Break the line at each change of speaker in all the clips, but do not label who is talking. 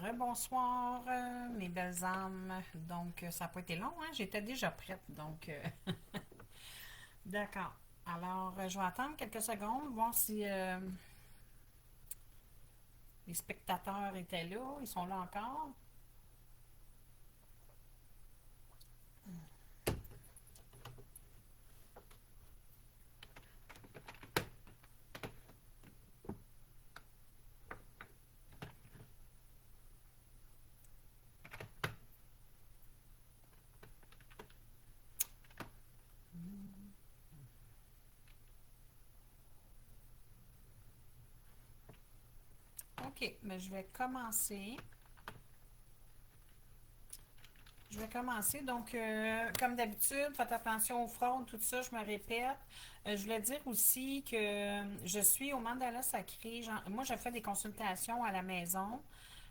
Rebonsoir, mes belles âmes. Donc, ça n'a pas été long, hein? J'étais déjà prête, donc d'accord. Alors, je vais attendre quelques secondes, voir si les spectateurs étaient là. Ils sont là encore. OK, mais je vais commencer. Je vais commencer. Donc, comme d'habitude, faites attention aux fraudes, tout ça, je me répète. Je voulais dire aussi que je suis au mandala sacré. Moi, je fais des consultations à la maison.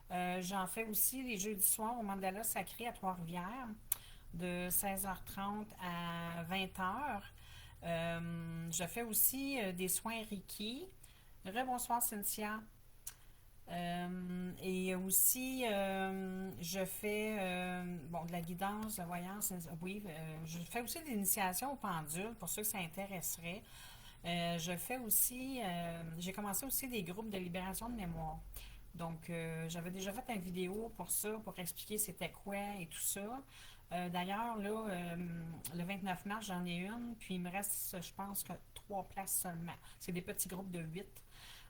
J'en fais aussi les jeudis soirs au mandala sacré à Trois-Rivières, de 16h30 à 20h. Je fais aussi des soins Reiki. Rebonsoir, Cynthia. Et aussi, je fais bon, de la guidance, de la voyance. Oui, je fais aussi des initiations au pendule pour ceux que ça intéresserait. Je fais aussi, j'ai commencé aussi des groupes de libération de mémoire. Donc, j'avais déjà fait une vidéo pour ça, pour expliquer c'était quoi et tout ça. D'ailleurs, là, le 29 mars, j'en ai une, puis il me reste, je pense, que 3 places seulement. C'est des petits groupes de 8.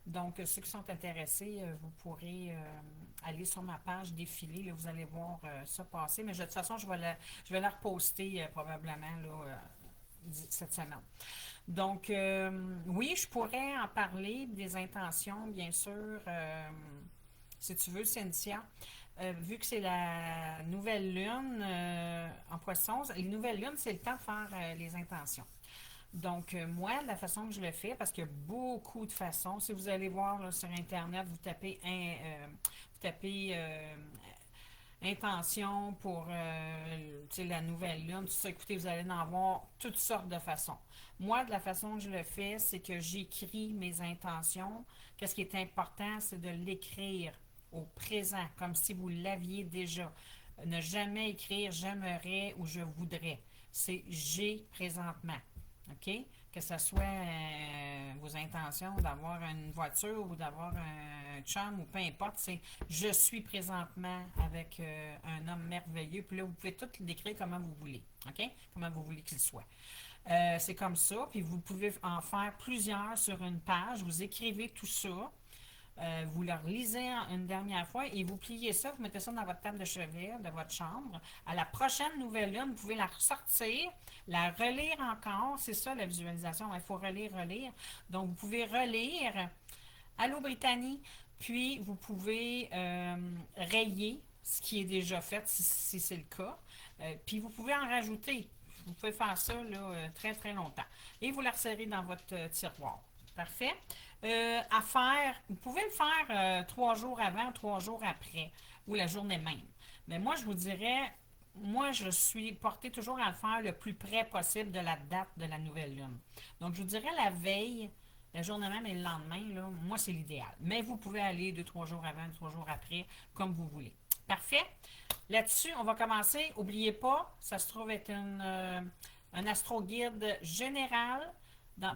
Donc, ceux qui sont intéressés, vous pourrez aller sur ma page défiler. Là, vous allez voir ça passer. Mais de toute façon, je vais la reposter probablement là, cette semaine. Donc, oui, je pourrais en parler des intentions, bien sûr, si tu veux, Cynthia. Vu que c'est la nouvelle lune en poisson, les nouvelles lunes, c'est le temps de faire les intentions. Donc, moi, la façon que je le fais, parce qu'il y a beaucoup de façons, si vous allez voir là, sur Internet, vous tapez intention pour la nouvelle lune, tout ça, écoutez, vous allez en avoir toutes sortes de façons. Moi, de la façon que je le fais, c'est que j'écris mes intentions. Qu'est-ce qui est important, c'est de l'écrire au présent, comme si vous l'aviez déjà. Ne jamais écrire j'aimerais ou je voudrais. C'est j'ai présentement. OK? Que ce soit vos intentions d'avoir une voiture ou d'avoir un chum ou peu importe, c'est je suis présentement avec un homme merveilleux. Puis là, vous pouvez tout le décrire comment vous voulez. OK? Comment vous voulez qu'il soit. C'est comme ça. Puis vous pouvez en faire plusieurs sur une page. Vous écrivez tout ça. Vous le relisez une dernière fois et vous pliez ça, vous mettez ça dans votre table de chevet de votre chambre. À la prochaine nouvelle lune, vous pouvez la ressortir, la relire encore. C'est ça la visualisation. Il faut relire, relire. Donc, vous pouvez relire Allô Brittany, puis vous pouvez rayer ce qui est déjà fait si c'est le cas. Puis vous pouvez en rajouter. Vous pouvez faire ça là, très très longtemps. Et vous la resserrez dans votre tiroir. Parfait. À faire, vous pouvez le faire 3 jours avant, 3 jours après, ou la journée même. Mais moi, je vous dirais, moi, je suis portée toujours à le faire le plus près possible de la date de la nouvelle lune. Donc, je vous dirais la veille, la journée même et le lendemain, là, moi, c'est l'idéal. Mais vous pouvez aller 2, 3 jours avant, 3 jours après, comme vous voulez. Parfait? Là-dessus, on va commencer. N'oubliez pas, ça se trouve être un astro-guide général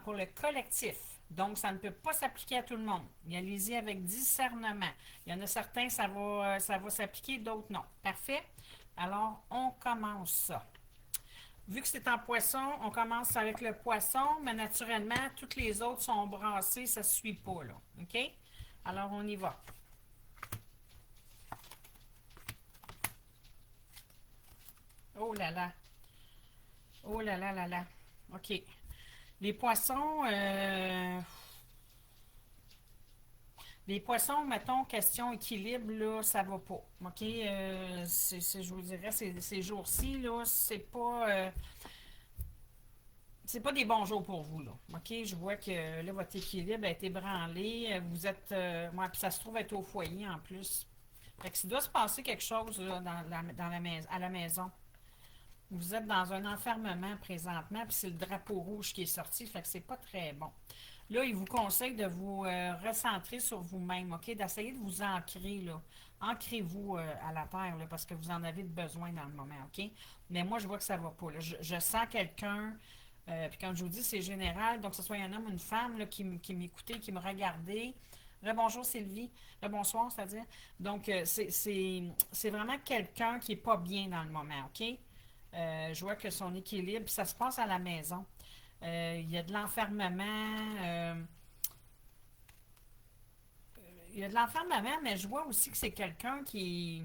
pour le collectif. Donc, ça ne peut pas s'appliquer à tout le monde. Allez-y avec discernement. Il y en a certains, ça va s'appliquer, d'autres non. Parfait? Alors, on commence ça. Vu que c'est en poisson, on commence avec le poisson, mais naturellement, toutes les autres sont brassées, ça ne suit pas, là. OK? Alors, on y va. Oh là là. Oh là là là là. OK. Les poissons, mettons, question équilibre, là, ça va pas. OK? Je vous dirais, ces jours-ci, là, c'est pas des bons jours pour vous, là. OK? Je vois que là, votre équilibre a été branlé. Vous êtes. Ouais, puis ça se trouve être au foyer en plus. Fait que s'il doit se passer quelque chose là, à la maison, vous êtes dans un enfermement présentement, puis c'est le drapeau rouge qui est sorti, fait que c'est pas très bon. Là, il vous conseille de vous recentrer sur vous-même, OK? D'essayer de vous ancrer, là. ancrez-vous à la terre, là, parce que vous en avez besoin dans le moment, OK? Mais moi, je vois que ça va pas, là. Je sens quelqu'un, puis quand je vous dis, c'est général, donc que ce soit un homme ou une femme là, qui m'écoutait, qui me regardait. Rebonjour Sylvie, rebonsoir, c'est-à-dire. Donc, c'est vraiment quelqu'un qui est pas bien dans le moment, OK? Je vois que son équilibre, ça se passe à la maison. Il y a de l'enfermement. Il y a de l'enfermement, mais je vois aussi que c'est quelqu'un qui.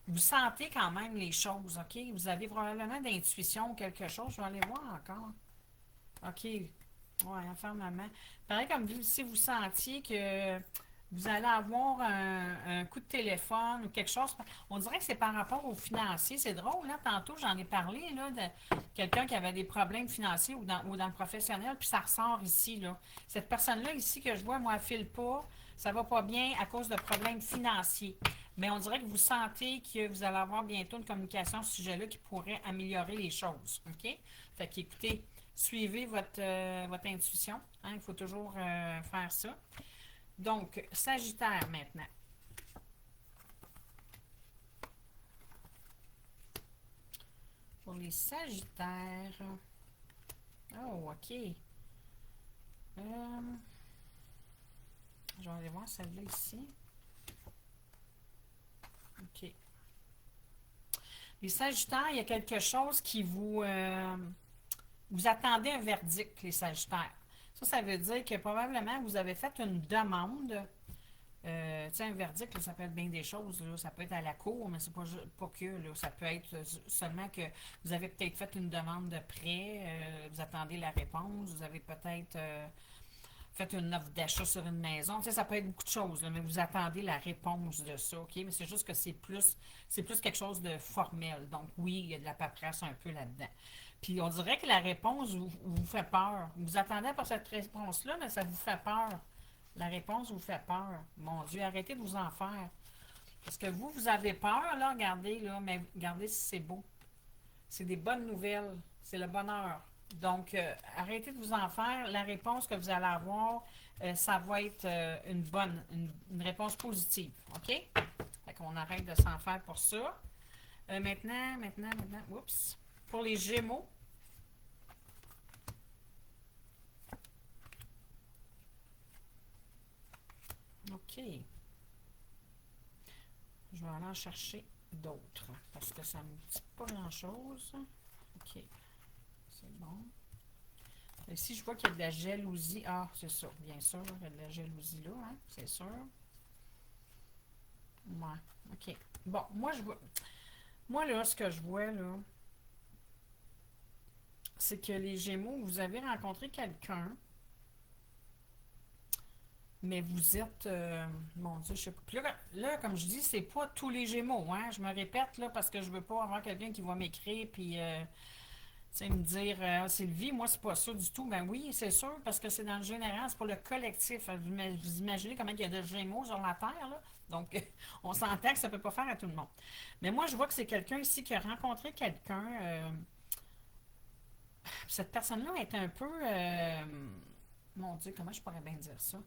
Vous sentez quand même les choses, OK? Vous avez probablement d'intuition ou quelque chose. Je vais aller voir encore. OK. Ouais, enfermement. Pareil comme si vous sentiez que vous allez avoir un coup de téléphone ou quelque chose. On dirait que c'est par rapport aux financiers. C'est drôle, là. Tantôt, j'en ai parlé, là, de quelqu'un qui avait des problèmes financiers ou dans le professionnel, puis ça ressort ici, là. Cette personne-là, ici, que je vois, moi, elle file pas. Ça va pas bien à cause de problèmes financiers. Mais on dirait que vous sentez que vous allez avoir bientôt une communication à ce sujet-là qui pourrait améliorer les choses. OK? Fait qu'écoutez, suivez votre intuition. Hein, il faut toujours faire ça. Donc, Sagittaire maintenant. Pour les Sagittaires. Oh, OK. Je vais aller voir celle-là ici. OK. Les Sagittaires, il y a quelque chose qui vous... vous attendez un verdict, les Sagittaires. Ça veut dire que probablement vous avez fait une demande. Tu sais, un verdict, là, ça peut être bien des choses. Là. Ça peut être à la cour, mais c'est pas que. Là. Ça peut être seulement que vous avez peut-être fait une demande de prêt, vous attendez la réponse, vous avez peut-être fait une offre d'achat sur une maison. Tu sais, ça peut être beaucoup de choses, là, mais vous attendez la réponse de ça, OK? Mais c'est juste que c'est plus quelque chose de formel. Donc oui, il y a de la paperasse un peu là-dedans. Puis on dirait que la réponse vous fait peur. Vous attendez par cette réponse-là, mais ça vous fait peur. La réponse vous fait peur. Mon Dieu, arrêtez de vous en faire. Parce que vous avez peur, là, regardez, là, mais regardez si c'est beau. C'est des bonnes nouvelles. C'est le bonheur. Donc, arrêtez de vous en faire. La réponse que vous allez avoir, ça va être une réponse positive. OK? Fait qu'on arrête de s'en faire pour ça. Maintenant, oups. Pour les Gémeaux, OK. Je vais aller en chercher d'autres parce que ça ne me dit pas grand-chose. OK. C'est bon. Ici, je vois qu'il y a de la jalousie. Ah, c'est ça, bien sûr. Il y a de la jalousie là, hein, c'est sûr. Ouais, OK. Bon, moi, je vois. Moi, là, ce que je vois, là, c'est que les Gémeaux, vous avez rencontré quelqu'un, mais vous êtes. Mon Dieu, je sais pas. Puis là, comme je dis, c'est pas tous les Gémeaux, hein. Je me répète, là, parce que je veux pas avoir quelqu'un qui va m'écrire, puis. Tu sais, me dire, Sylvie, moi, c'est pas ça du tout. Ben oui, c'est sûr, parce que c'est dans le général, c'est pour le collectif. Vous imaginez comment il y a de Gémeaux sur la Terre, là? Donc, on s'entend que ça peut pas faire à tout le monde. Mais moi, je vois que c'est quelqu'un ici qui a rencontré quelqu'un. Cette personne-là est un peu. Mon Dieu, comment je pourrais bien dire ça?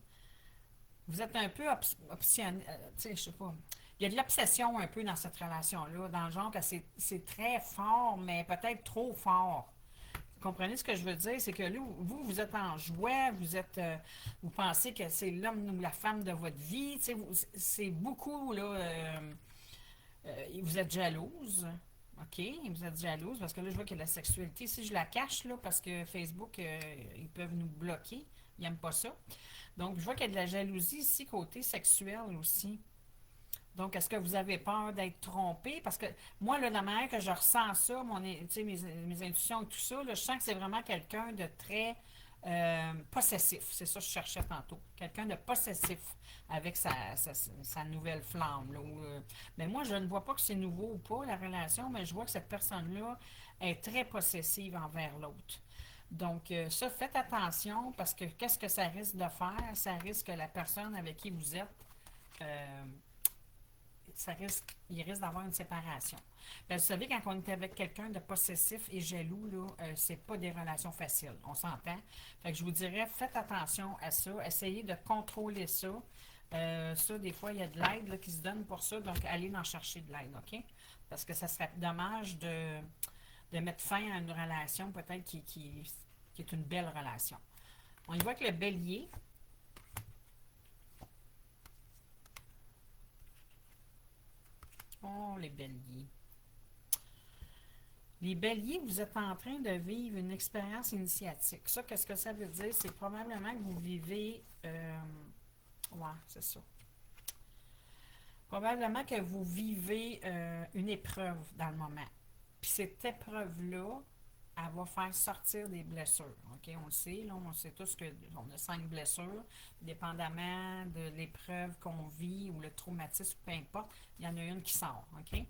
Vous êtes un peu optionnel. Tu sais, je sais pas. Il y a de l'obsession un peu dans cette relation-là, dans le genre que c'est très fort, mais peut-être trop fort. Vous comprenez ce que je veux dire? C'est que là, vous êtes en joie, vous pensez que c'est l'homme ou la femme de votre vie. Tu sais, c'est beaucoup, là. Vous êtes jalouse. OK, vous êtes jalouse parce que là, je vois que la sexualité, si je la cache, là, parce que Facebook, ils peuvent nous bloquer. Ils n'aiment pas ça. Donc, je vois qu'il y a de la jalousie ici, côté sexuel aussi. Donc, est-ce que vous avez peur d'être trompé? Parce que moi, là, la manière que je ressens ça, mes intuitions et tout ça, là, je sens que c'est vraiment quelqu'un de très possessif. C'est ça que je cherchais tantôt. Quelqu'un de possessif avec sa nouvelle flamme. Là, mais moi, je ne vois pas que c'est nouveau ou pas, la relation, mais je vois que cette personne-là est très possessive envers l'autre. Donc, ça, faites attention parce que qu'est-ce que ça risque de faire? Ça risque que la personne avec qui vous êtes euh, il risque d'avoir une séparation. Ben, vous savez, quand on est avec quelqu'un de possessif et jaloux, là, c'est pas des relations faciles. On s'entend. Fait que je vous dirais, faites attention à ça. Essayez de contrôler ça. Ça, des fois, il y a de l'aide là, qui se donne pour ça, donc allez en chercher de l'aide, OK? Parce que ça serait dommage de mettre fin à une relation peut-être qui est une belle relation. On y voit que le bélier, oh, les béliers. Les béliers, vous êtes en train de vivre une expérience initiatique. Ça, qu'est-ce que ça veut dire? C'est probablement que vous vivez... ouais, c'est ça. Probablement que vous vivez une épreuve dans le moment. Puis cette épreuve-là, elle va faire sortir des blessures. OK? On le sait, là, on sait tous qu'on a 5 blessures. Dépendamment de l'épreuve qu'on vit ou le traumatisme, peu importe, il y en a une qui sort. OK?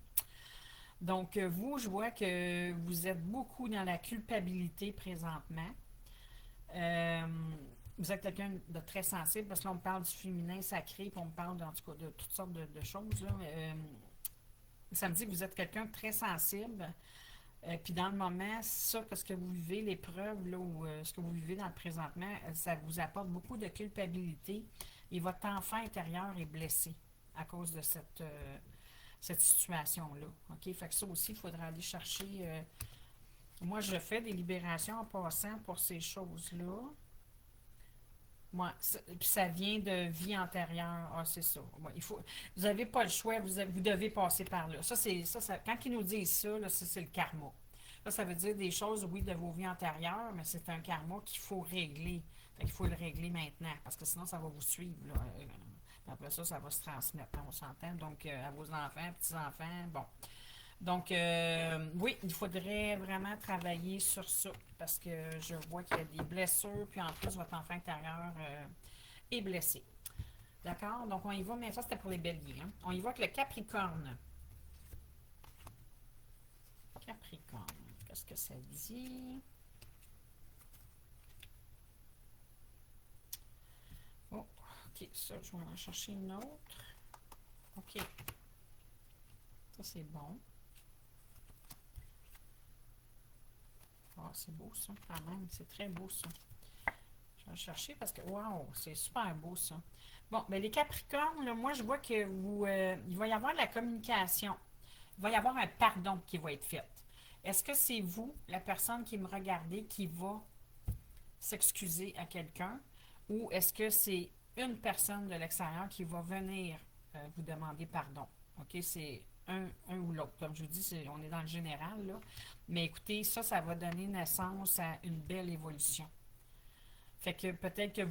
Donc, vous, je vois que vous êtes beaucoup dans la culpabilité présentement. Euh, Vous êtes quelqu'un de très sensible, parce que là, on parle du féminin sacré, puis on parle, en tout cas, de toutes sortes de choses. Là. Ça me dit que vous êtes quelqu'un de très sensible. Puis dans le moment, ça, parce que vous vivez l'épreuve, là, ou ce que vous vivez dans le présentement, ça vous apporte beaucoup de culpabilité. Et votre enfant intérieur est blessé à cause de cette situation-là. OK? Fait que ça aussi, il faudra aller chercher. Moi, je fais des libérations en passant pour ces choses-là. Moi, puis ça vient de vie antérieure. Ah, c'est ça. Ouais, vous n'avez pas le choix, vous devez passer par là. Quand ils nous disent ça, là, c'est le karma. Là, ça veut dire des choses, oui, de vos vies antérieures, mais c'est un karma qu'il faut régler. Il faut le régler maintenant, parce que sinon, ça va vous suivre. Là. Après ça, ça va se transmettre, on s'entend. Donc, à vos enfants, petits-enfants, bon. Donc, oui, il faudrait vraiment travailler sur ça parce que je vois qu'il y a des blessures, puis en plus, votre enfant intérieur est blessé. D'accord? Donc, on y va, mais ça, c'était pour les béliers. Hein? On y va avec le Capricorne. Capricorne, qu'est-ce que ça dit? Oh, OK, ça, je vais en chercher une autre. OK. Ça, c'est bon. Ah, c'est beau ça, quand même. C'est très beau ça. Je vais chercher parce que, waouh, c'est super beau ça. Bon, mais les Capricornes, là, moi, je vois que il va y avoir de la communication. Il va y avoir un pardon qui va être fait. Est-ce que c'est vous, la personne qui me regardez, qui va s'excuser à quelqu'un, ou est-ce que c'est une personne de l'extérieur qui va venir vous demander pardon? OK, c'est un ou l'autre. Comme je vous dis, on est dans le général, là. Mais écoutez, ça va donner naissance à une belle évolution. Fait que peut-être que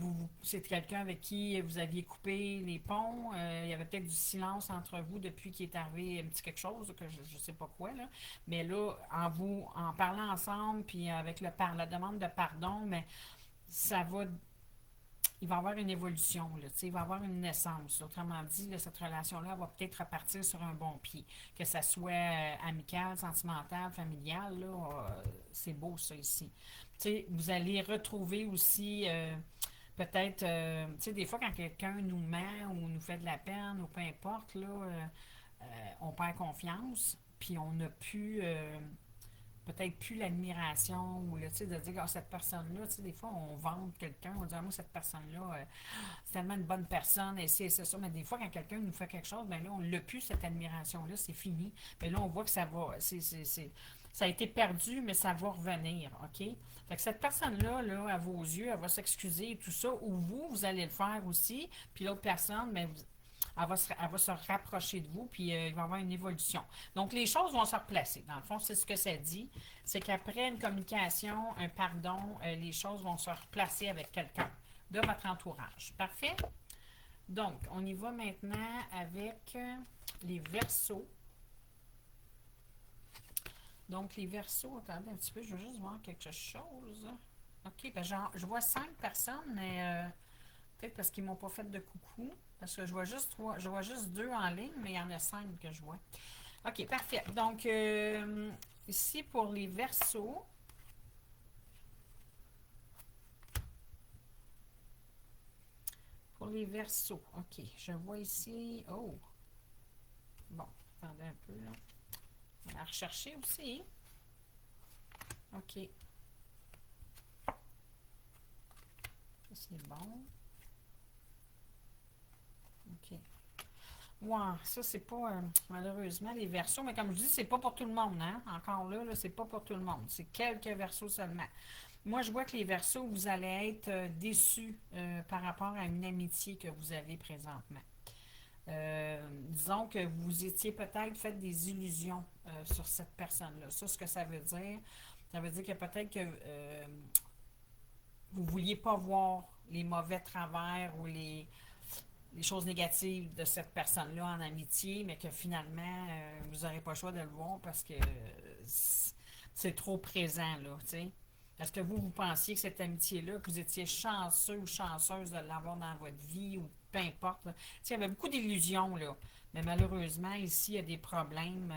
c'est quelqu'un avec qui vous aviez coupé les ponts. Il y avait peut-être du silence entre vous depuis qu'il est arrivé un petit quelque chose, que je ne sais pas quoi, là. Mais là, en parlant ensemble, puis avec la demande de pardon, mais ça va il va y avoir une évolution, là, il va y avoir une naissance. Autrement dit, là, cette relation-là va peut-être repartir sur un bon pied. Que ça soit amical, sentimental, familial, là, c'est beau ça ici. Vous allez retrouver aussi peut-être, des fois quand quelqu'un nous ment ou nous fait de la peine ou peu importe, là, on perd confiance, puis on n'a plus peut-être plus l'admiration ou le, de dire, oh, cette personne-là, des fois, on vante quelqu'un, on dit, ah, moi, cette personne-là, c'est tellement une bonne personne, et c'est ça. Mais des fois, quand quelqu'un nous fait quelque chose, ben là, on l'a plus, cette admiration-là, c'est fini. Mais là, on voit que ça va, ça a été perdu, mais ça va revenir, OK? Fait que cette personne-là, là, à vos yeux, elle va s'excuser et tout ça, ou vous allez le faire aussi, puis l'autre personne, ben, elle va se rapprocher de vous, puis il va y avoir une évolution. Donc, les choses vont se replacer. Dans le fond, c'est ce que ça dit. C'est qu'après une communication, un pardon, les choses vont se replacer avec quelqu'un de votre entourage. Parfait? Donc, on y va maintenant avec les Verseaux. Donc, les Verseaux, attendez un petit peu, je veux juste voir quelque chose. OK, ben je vois 5 personnes, mais peut-être parce qu'ils ne m'ont pas fait de coucou. Parce que je vois juste 2 en ligne, mais il y en a 5 que je vois. OK, parfait. Donc, ici, pour les Verseaux, OK, je vois ici... Oh! Bon, attendez un peu, là. On va la rechercher aussi. OK. Ça, c'est bon. Ouais, ça, c'est pas, malheureusement, les versos, mais comme je dis, c'est pas pour tout le monde, hein? Encore là, c'est pas pour tout le monde. C'est quelques versos seulement. Moi, je vois que les versos, vous allez être déçus par rapport à une amitié que vous avez présentement. Disons que vous étiez peut-être fait des illusions sur cette personne-là. Ça, ce que ça veut dire que peut-être que vous ne vouliez pas voir les mauvais travers ou les choses négatives de cette personne-là en amitié, mais que finalement, vous n'aurez pas le choix de le voir parce que c'est trop présent, là, tu sais. Est-ce que vous pensiez que cette amitié-là, que vous étiez chanceux ou chanceuse de l'avoir dans votre vie ou peu importe, là. Tu sais, il y avait beaucoup d'illusions, là. Mais malheureusement, ici, il y a des problèmes.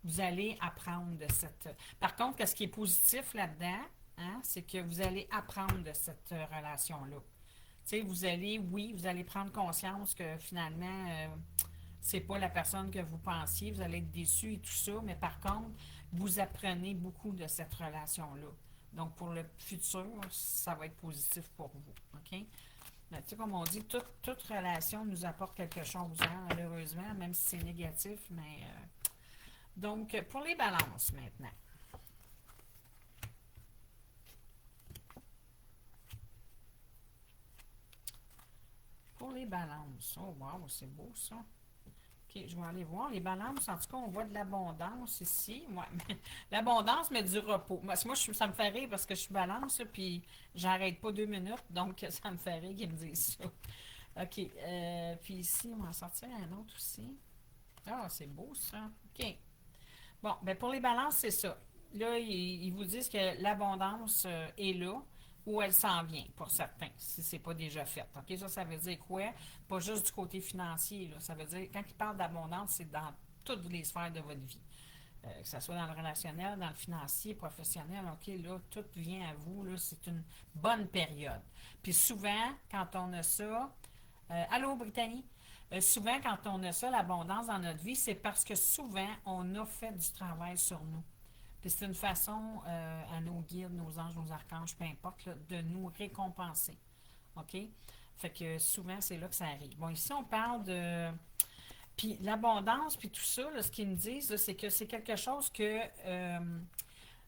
Vous allez apprendre de cette. Par contre, ce qui est positif là-dedans, hein, c'est que vous allez apprendre de cette relation-là. Tu sais, vous allez, oui, vous allez prendre conscience que finalement, c'est pas la personne que vous pensiez, vous allez être déçu et tout ça, mais par contre, vous apprenez beaucoup de cette relation-là. Donc, pour le futur, ça va être positif pour vous. OK? Ben, tu sais, comme on dit, toute relation nous apporte quelque chose, hein, malheureusement, même si c'est négatif, mais. Donc, pour les balances maintenant. Pour les balances. Oh, wow, c'est beau ça. OK, je vais aller voir les balances. En tout cas, on voit de l'abondance ici. Ouais, mais l'abondance, mais du repos. Moi, ça me fait rire parce que je suis balance, là, puis j'arrête pas 2 minutes, donc ça me fait rire qu'ils me disent ça. OK, puis ici, on va en sortir un autre aussi. Ah, c'est beau ça. OK. Bon, ben pour les balances, c'est ça. Là, ils vous disent que l'abondance est là ou elle s'en vient pour certains, si c'est pas déjà fait. OK, ça veut dire quoi? Pas juste du côté financier, là. Ça veut dire, quand ils parlent d'abondance, c'est dans toutes les sphères de votre vie. Que ce soit dans le relationnel, dans le financier, professionnel, OK, là, tout vient à vous, là, c'est une bonne période. Puis souvent, quand on a ça, allô, Brittany? Souvent, quand on a ça, l'abondance dans notre vie, c'est parce que souvent, on a fait du travail sur nous. Puis c'est une façon à nos guides, nos anges, nos archanges, peu importe, là, de nous récompenser. OK? Fait que souvent, c'est là que ça arrive. Bon, ici, on parle de. Puis l'abondance, puis tout ça, là, ce qu'ils me disent, là, c'est que c'est quelque chose que.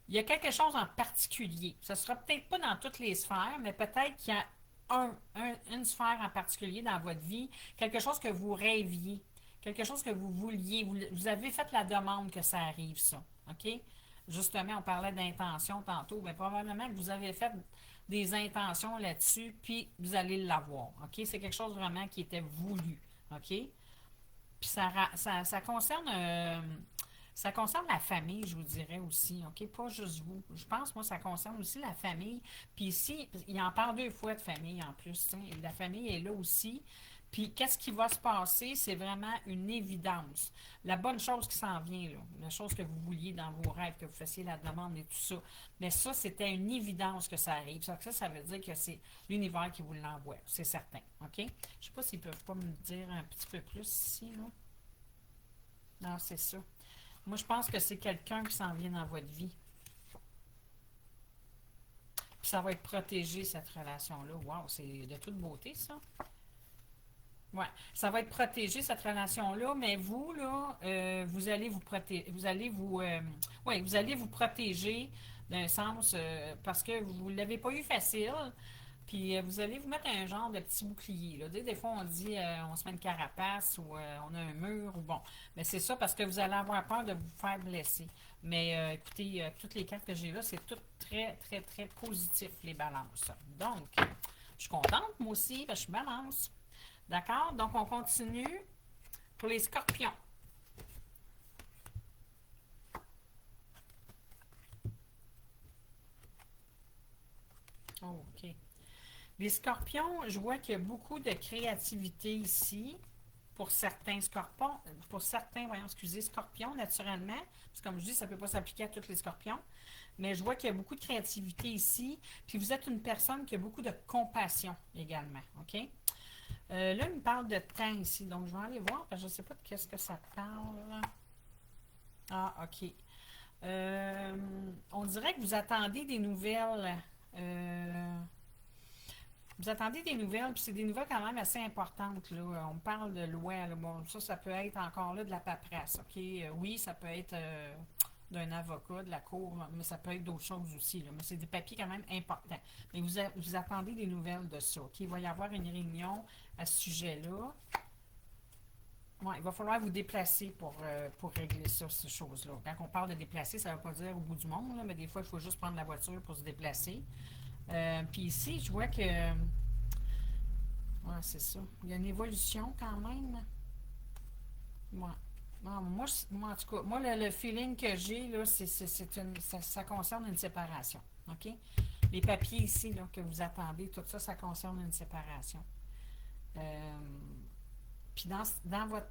Il y a quelque chose en particulier. Ça ne sera peut-être pas dans toutes les sphères, mais peut-être qu'il y a une sphère en particulier dans votre vie, quelque chose que vous rêviez, quelque chose que vous vouliez. Vous avez fait la demande que ça arrive, ça. OK? Justement, on parlait d'intention tantôt. Bien, probablement que vous avez fait des intentions là-dessus, puis vous allez l'avoir. OK? C'est quelque chose vraiment qui était voulu. OK? Puis ça concerne. Ça concerne la famille, je vous dirais aussi, OK? Pas juste vous. Je pense, moi, ça concerne aussi la famille. Puis ici, il en parle 2 fois de famille en plus. T'sais. La famille est là aussi. Puis qu'est-ce qui va se passer? C'est vraiment une évidence. La bonne chose qui s'en vient, là, la chose que vous vouliez dans vos rêves, que vous fassiez la demande et tout ça. Mais ça, c'était une évidence que ça arrive. Ça veut dire que c'est l'univers qui vous l'envoie. C'est certain. OK? Je ne sais pas s'ils ne peuvent pas me dire un petit peu plus ici, là. Non, c'est ça. Moi, je pense que c'est quelqu'un qui s'en vient dans votre vie. Puis ça va être protégé, cette relation-là. Wow, c'est de toute beauté, ça. Ouais, ça va être protégé, cette relation-là, mais vous, là, vous allez vous protéger. Ouais, vous allez vous protéger d'un sens parce que vous ne l'avez pas eu facile. Puis vous allez vous mettre un genre de petit bouclier. Là. Des fois, on dit on se met une carapace ou on a un mur ou bon. Mais c'est ça parce que vous allez avoir peur de vous faire blesser. Mais écoutez, toutes les cartes que j'ai là, c'est tout très, très, très positif, les balances. Donc, je suis contente, moi aussi, parce que je suis balance. D'accord? Donc, on continue pour les scorpions. Oh, OK. Les scorpions, je vois qu'il y a beaucoup de créativité ici pour certains scorpions, voyons, excusez, scorpions, naturellement. Parce que comme je dis, ça ne peut pas s'appliquer à tous les scorpions. Mais je vois qu'il y a beaucoup de créativité ici. Puis vous êtes une personne qui a beaucoup de compassion également. OK? Là, il me parle de temps ici. Donc, je vais aller voir, parce que je ne sais pas de qu'est-ce que ça parle. Ah, OK. On dirait que vous attendez des nouvelles. Vous attendez des nouvelles, puis c'est des nouvelles quand même assez importantes, là. On parle de loi, là. Bon, ça peut être encore là de la paperasse, OK? Oui, ça peut être d'un avocat, de la cour, mais ça peut être d'autres choses aussi, là. Mais c'est des papiers quand même importants. Mais vous attendez des nouvelles de ça, OK? Il va y avoir une réunion à ce sujet-là. Ouais, il va falloir vous déplacer pour régler ça, ces choses-là. Quand on parle de déplacer, ça ne veut pas dire au bout du monde, là, mais des fois, il faut juste prendre la voiture pour se déplacer. Puis ici, je vois que. Ouais, c'est ça. Il y a une évolution quand même. Ouais. Non, moi, en tout cas, moi, le feeling que j'ai, là, ça concerne une séparation. OK? Les papiers ici, là, que vous attendez, tout ça, ça concerne une séparation. Euh, Puis dans votre,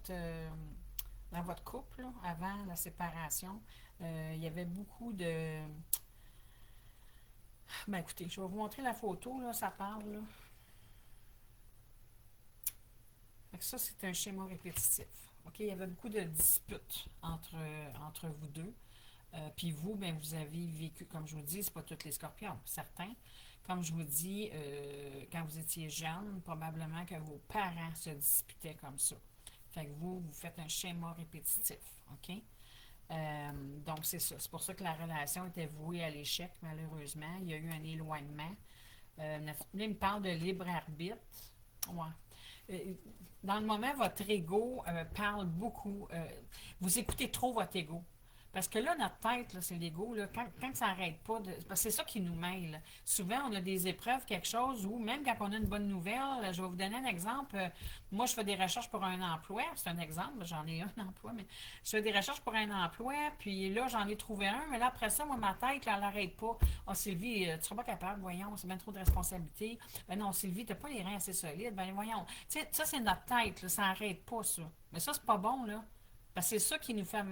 euh, dans votre couple, là, avant la séparation, il y avait beaucoup de. Ben écoutez, je vais vous montrer la photo, là, ça parle, là. Fait que ça, c'est un schéma répétitif. OK? Il y avait beaucoup de disputes entre vous deux. Puis vous, ben, vous avez vécu, comme je vous dis, c'est pas tous les scorpions, certains. Comme je vous dis, quand vous étiez jeune, probablement que vos parents se disputaient comme ça. Fait que vous faites un schéma répétitif. OK? Donc, c'est ça. C'est pour ça que la relation était vouée à l'échec, malheureusement. Il y a eu un éloignement. Là, il me parle de libre arbitre. Ouais. Euh, Dans le moment, votre ego parle beaucoup. Vous écoutez trop votre ego. Parce que là, notre tête, là, c'est l'ego, là, quand ça n'arrête pas, parce que c'est ça qui nous mêle. Souvent, on a des épreuves, quelque chose, où même quand on a une bonne nouvelle, je vais vous donner un exemple. Moi, je fais des recherches pour un emploi. C'est un exemple, j'en ai un emploi, mais je fais des recherches pour un emploi, puis là, j'en ai trouvé un, mais là, après ça, moi, ma tête, là, elle n'arrête pas. Ah, Sylvie, tu ne seras pas capable, voyons, c'est bien trop de responsabilités. Ben non, Sylvie, tu n'as pas les reins assez solides. Ben voyons. Tu sais, ça, c'est notre tête, là, ça n'arrête pas, ça. Mais ça, c'est pas bon, là. Parce que c'est ça qui nous fait.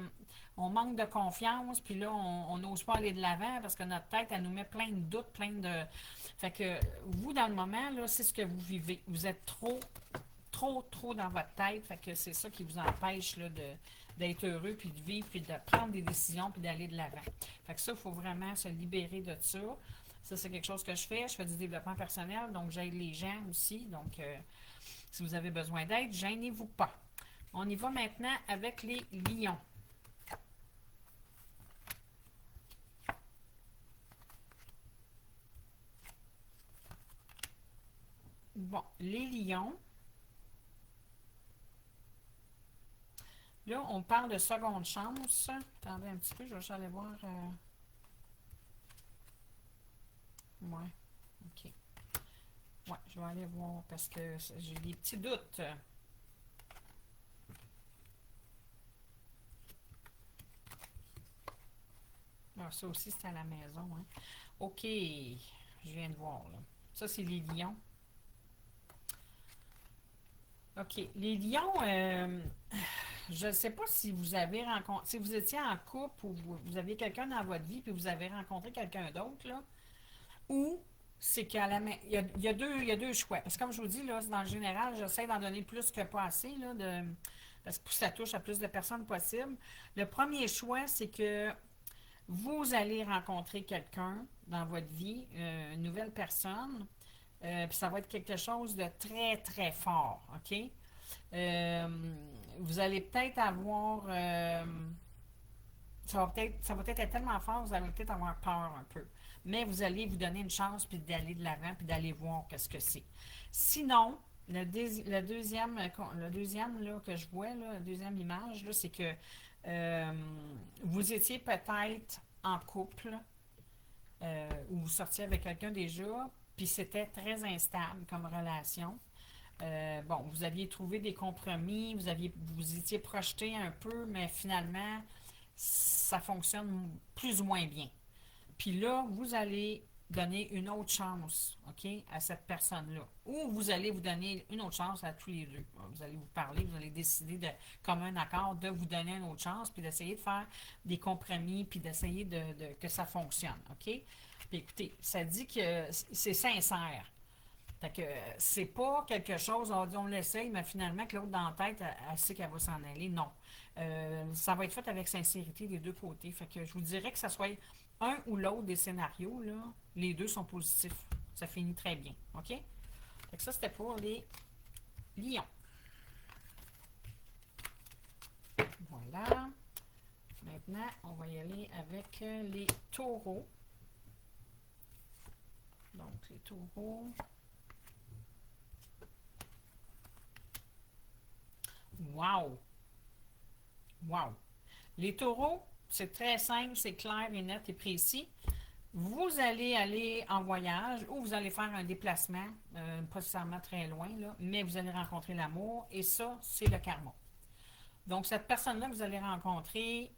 On manque de confiance, puis là, on n'ose pas aller de l'avant parce que notre tête, elle nous met plein de doutes, plein de. Fait que vous, dans le moment, là, c'est ce que vous vivez. Vous êtes trop dans votre tête. Fait que c'est ça qui vous empêche là, d'être heureux, puis de vivre, puis de prendre des décisions, puis d'aller de l'avant. Fait que ça, il faut vraiment se libérer de ça. Ça, c'est quelque chose que je fais. Je fais du développement personnel, donc j'aide les gens aussi. Donc, si vous avez besoin d'aide, gênez-vous pas. On y va maintenant avec les lions. Bon, les lions, là, on parle de seconde chance. Attendez un petit peu, je vais juste aller voir. Ouais, ok. Ouais, je vais aller voir parce que j'ai des petits doutes. Ah, ça aussi, c'est à la maison. Hein. Ok, je viens de voir. Là. Ça, c'est les lions. Ok, les lions, je ne sais pas si vous avez rencontré, si vous étiez en couple ou vous aviez quelqu'un dans votre vie puis vous avez rencontré quelqu'un d'autre, là, ou c'est qu'à la il y a deux choix. Parce que comme je vous dis, là, dans le général, j'essaie d'en donner plus que pas assez, là, parce que ça touche à plus de personnes possible. Le premier choix, c'est que vous allez rencontrer quelqu'un dans votre vie, une nouvelle personne, puis ça va être quelque chose de très, très fort, OK? Euh, Vous allez peut-être avoir. Ça va peut-être être tellement fort, vous allez peut-être avoir peur un peu. Mais vous allez vous donner une chance, puis d'aller de l'avant, puis d'aller voir qu'est-ce que c'est. Sinon, le deuxième là, que je vois, là, la deuxième image, là, c'est que euh, vous étiez peut-être en couple, ou vous sortiez avec quelqu'un déjà, puis c'était très instable comme relation. Bon, vous aviez trouvé des compromis, vous étiez projeté un peu, mais finalement, ça fonctionne plus ou moins bien. Puis là, vous allez donner une autre chance, OK, à cette personne-là. Ou vous allez vous donner une autre chance à tous les deux. Vous allez vous parler, vous allez décider de, comme un accord de vous donner une autre chance, puis d'essayer de faire des compromis, puis d'essayer que ça fonctionne, OK? Puis écoutez, ça dit que c'est sincère. Fait que c'est pas quelque chose, on l'essaye, mais finalement que l'autre dans la tête, elle sait qu'elle va s'en aller. Non. Ça va être fait avec sincérité des deux côtés. Fait que je vous dirais que ça soit un ou l'autre des scénarios, là, les deux sont positifs. Ça finit très bien. OK? Fait que ça, c'était pour les lions. Voilà. Maintenant, on va y aller avec les taureaux. Donc, les taureaux. Wow! Wow! Les taureaux, c'est très simple, c'est clair et net et précis. Vous allez aller en voyage ou vous allez faire un déplacement, pas nécessairement très loin, là, mais vous allez rencontrer l'amour et ça, c'est le karma. Donc, cette personne-là que vous allez rencontrer,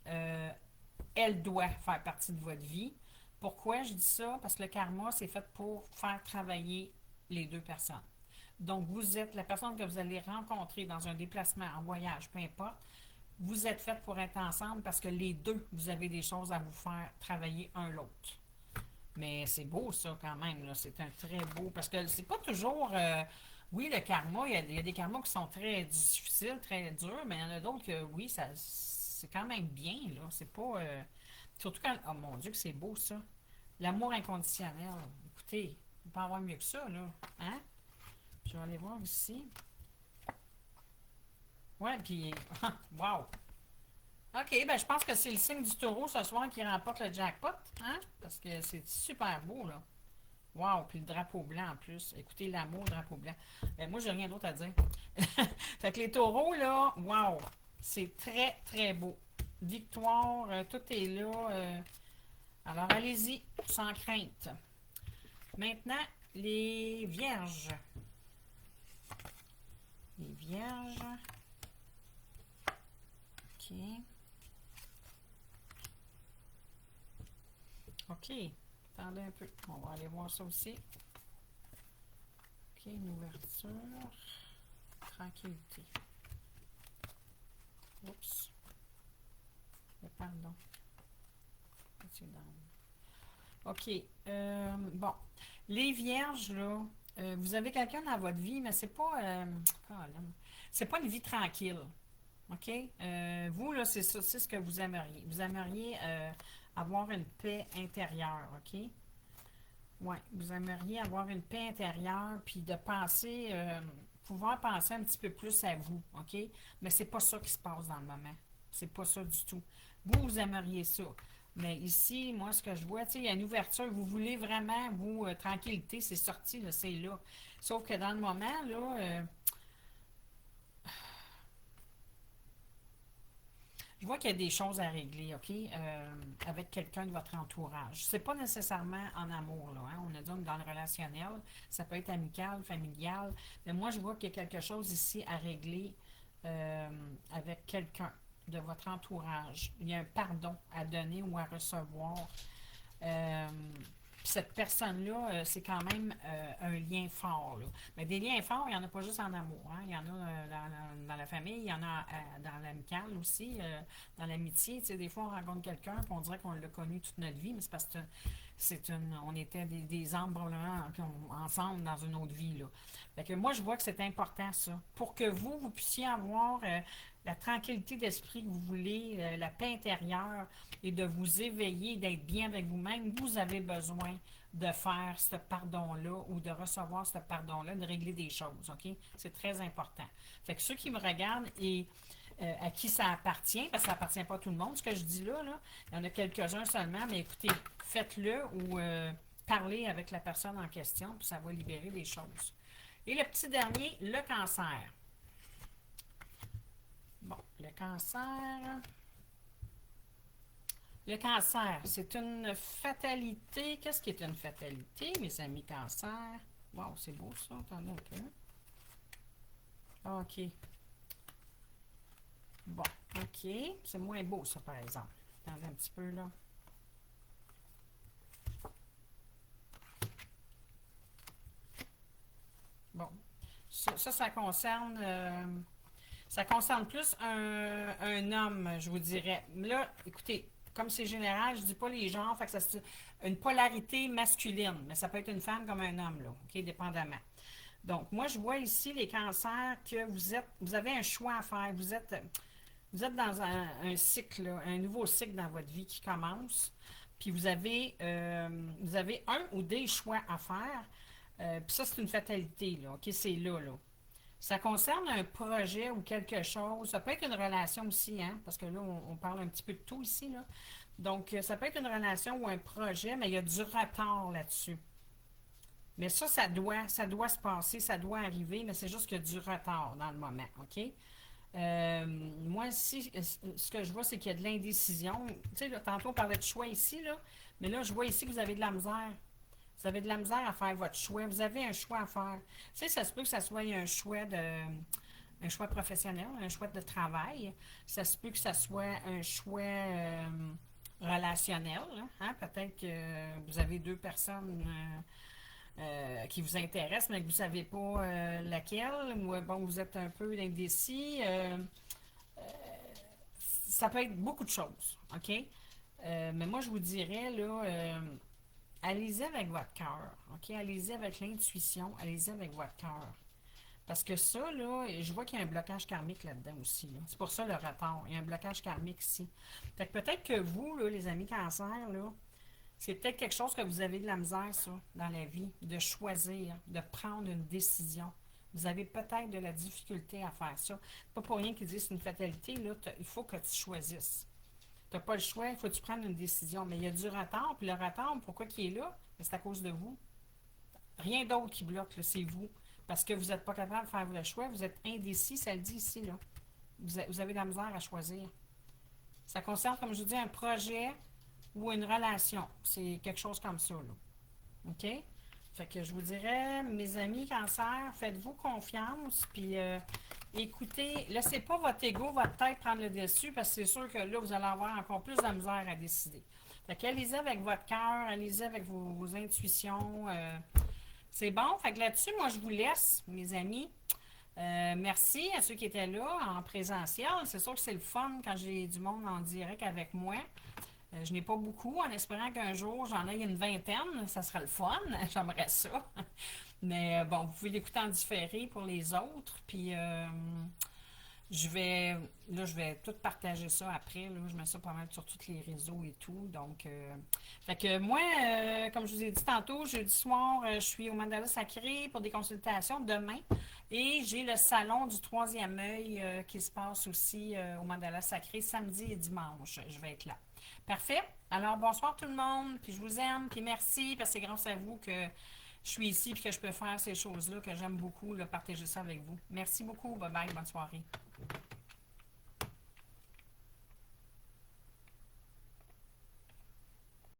elle doit faire partie de votre vie. Pourquoi je dis ça? Parce que le karma, c'est fait pour faire travailler les deux personnes. Donc, vous êtes la personne que vous allez rencontrer dans un déplacement, en voyage, peu importe. Vous êtes fait pour être ensemble parce que les deux, vous avez des choses à vous faire travailler un l'autre. Mais c'est beau ça quand même, là. C'est un très beau. Parce que c'est pas toujours. Oui, le karma, il y a des karmas qui sont très difficiles, très durs, mais il y en a d'autres que oui, ça c'est quand même bien, là. C'est pas. Surtout quand. Oh mon Dieu, que c'est beau ça. L'amour inconditionnel. Écoutez, on peut avoir mieux que ça, là. Hein? Je vais aller voir ici. Ouais, puis. Wow! OK, ben je pense que c'est le signe du taureau ce soir qui remporte le jackpot, hein? Parce que c'est super beau, là. Wow, puis le drapeau blanc en plus. Écoutez, l'amour, drapeau blanc. Moi, j'ai rien d'autre à dire. Fait que les taureaux, là, wow, c'est très, très beau. Victoire, tout est là. Alors, allez-y, sans crainte. Maintenant, les vierges. Les vierges. OK. OK. Attendez un peu. On va aller voir ça aussi. OK, une ouverture. Tranquillité. Oups. Pardon. OK. Bon. Les vierges, là, vous avez quelqu'un dans votre vie, mais c'est pas. C'est pas une vie tranquille. OK? Vous, là, c'est ça, c'est ce que vous aimeriez. Vous aimeriez avoir une paix intérieure, OK? Oui, vous aimeriez avoir une paix intérieure, puis de penser, pouvoir penser un petit peu plus à vous, OK? Mais c'est pas ça qui se passe dans le moment. C'est pas ça du tout. Vous, vous aimeriez ça. Mais ici, moi, ce que je vois, tu sais, il y a une ouverture. Vous voulez vraiment, vous, tranquillité, c'est sorti, là, c'est là. Sauf que dans le moment, là, je vois qu'il y a des choses à régler, OK, avec quelqu'un de votre entourage. C'est pas nécessairement en amour, là, hein. On a dit dans le relationnel, ça peut être amical, familial, mais moi, je vois qu'il y a quelque chose ici à régler avec quelqu'un de votre entourage. Il y a un pardon à donner ou à recevoir. Euh, Puis cette personne-là, c'est quand même un lien fort, là. Mais des liens forts, il n'y en a pas juste en amour, hein. Il y en a dans la famille, il y en a dans l'amical aussi, dans l'amitié. Tu sais, des fois, on rencontre quelqu'un, puis on dirait qu'on l'a connu toute notre vie, mais c'est parce que on était des âmes probablement ensemble dans une autre vie, là. Fait que moi, je vois que c'est important, ça. Pour que vous puissiez avoir la tranquillité d'esprit que vous voulez, la paix intérieure et de vous éveiller, d'être bien avec vous-même, vous avez besoin de faire ce pardon-là ou de recevoir ce pardon-là, de régler des choses, OK? C'est très important. Fait que ceux qui me regardent et à qui ça appartient, parce que ça appartient pas à tout le monde, ce que je dis là, il y en a quelques-uns seulement, mais écoutez, faites-le ou parlez avec la personne en question, puis ça va libérer des choses. Et le petit dernier, le cancer. Bon, le cancer. Le cancer, c'est une fatalité. Qu'est-ce qui est une fatalité, mes amis cancer? Wow, c'est beau ça, attendez un peu. OK. Bon, OK. C'est moins beau ça, par exemple. Attendez un petit peu là. Bon. Ça concerne. Ça concerne plus un homme, je vous dirais. Là, écoutez, comme c'est général, je dis pas les genres, fait que ça c'est une polarité masculine, mais ça peut être une femme comme un homme, là, OK, dépendamment. Donc, moi, je vois ici les cancers que vous avez un choix à faire. Vous êtes dans un cycle, là, un nouveau cycle dans votre vie qui commence. Puis vous avez un ou des choix à faire. Puis ça, c'est une fatalité, là. OK, c'est là, là. Ça concerne un projet ou quelque chose. Ça peut être une relation aussi, hein, parce que là, on parle un petit peu de tout ici, là. Donc, ça peut être une relation ou un projet, mais il y a du retard là-dessus. Mais ça doit se passer, ça doit arriver, mais c'est juste qu'il y a du retard dans le moment, OK? Moi, ici, ce que je vois, c'est qu'il y a de l'indécision. Tu sais, là, tantôt, on parlait de choix ici, là, mais là, je vois ici que vous avez de la misère. Vous avez de la misère à faire votre choix. Vous avez un choix à faire. Tu sais, ça se peut que ça soit un choix professionnel, un choix de travail. Ça se peut que ça soit un choix relationnel, hein. Peut-être que vous avez deux personnes qui vous intéressent, mais que vous ne savez pas laquelle, ou bon, vous êtes un peu indécis. Ça peut être beaucoup de choses, OK? Mais moi, je vous dirais, là, allez-y avec votre cœur, OK? Allez-y avec l'intuition, allez-y avec votre cœur. Parce que ça, là, je vois qu'il y a un blocage karmique là-dedans aussi, là. C'est pour ça le retard. Il y a un blocage karmique ici. Fait que peut-être que vous, là, les amis cancer, là, c'est peut-être quelque chose que vous avez de la misère, ça, dans la vie, de choisir, de prendre une décision. Vous avez peut-être de la difficulté à faire ça. Pas pour rien qu'ils disent que c'est une fatalité, là, il faut que tu choisisses. Tu n'as pas le choix, il faut que tu prennes une décision. Mais il y a du retard, puis le retard, pourquoi il est là? C'est à cause de vous. Rien d'autre qui bloque, là, c'est vous. Parce que vous n'êtes pas capable de faire le choix, vous êtes indécis, ça le dit ici, là. Vous avez de la misère à choisir. Ça concerne, comme je vous dis, un projet ou une relation. C'est quelque chose comme ça, là. OK? Fait que je vous dirais, mes amis cancer, faites-vous confiance, puis écoutez, laissez pas votre ego, votre tête prendre le dessus, parce que c'est sûr que là, vous allez avoir encore plus de misère à décider. Fait qu'allez-y avec votre cœur, allez-y avec vos intuitions. C'est bon. Fait que là-dessus, moi, je vous laisse, mes amis. Merci à ceux qui étaient là en présentiel. C'est sûr que c'est le fun quand j'ai du monde en direct avec moi. Je n'ai pas beaucoup, en espérant qu'un jour j'en ai une vingtaine. Ça sera le fun. J'aimerais ça. Mais bon, vous pouvez l'écouter en différé pour les autres. Puis je vais tout partager ça après. Là, je mets ça pas mal sur tous les réseaux et tout. Donc, fait que moi, comme je vous ai dit tantôt, jeudi soir, je suis au Mandala Sacré pour des consultations demain. Et j'ai le salon du troisième œil qui se passe aussi au Mandala Sacré samedi et dimanche. Je vais être là. Parfait. Alors, bonsoir tout le monde. Puis je vous aime. Puis merci, parce que c'est grâce à vous que je suis ici et que je peux faire ces choses-là que j'aime beaucoup, là, partager ça avec vous. Merci beaucoup. Bye bye. Bonne soirée.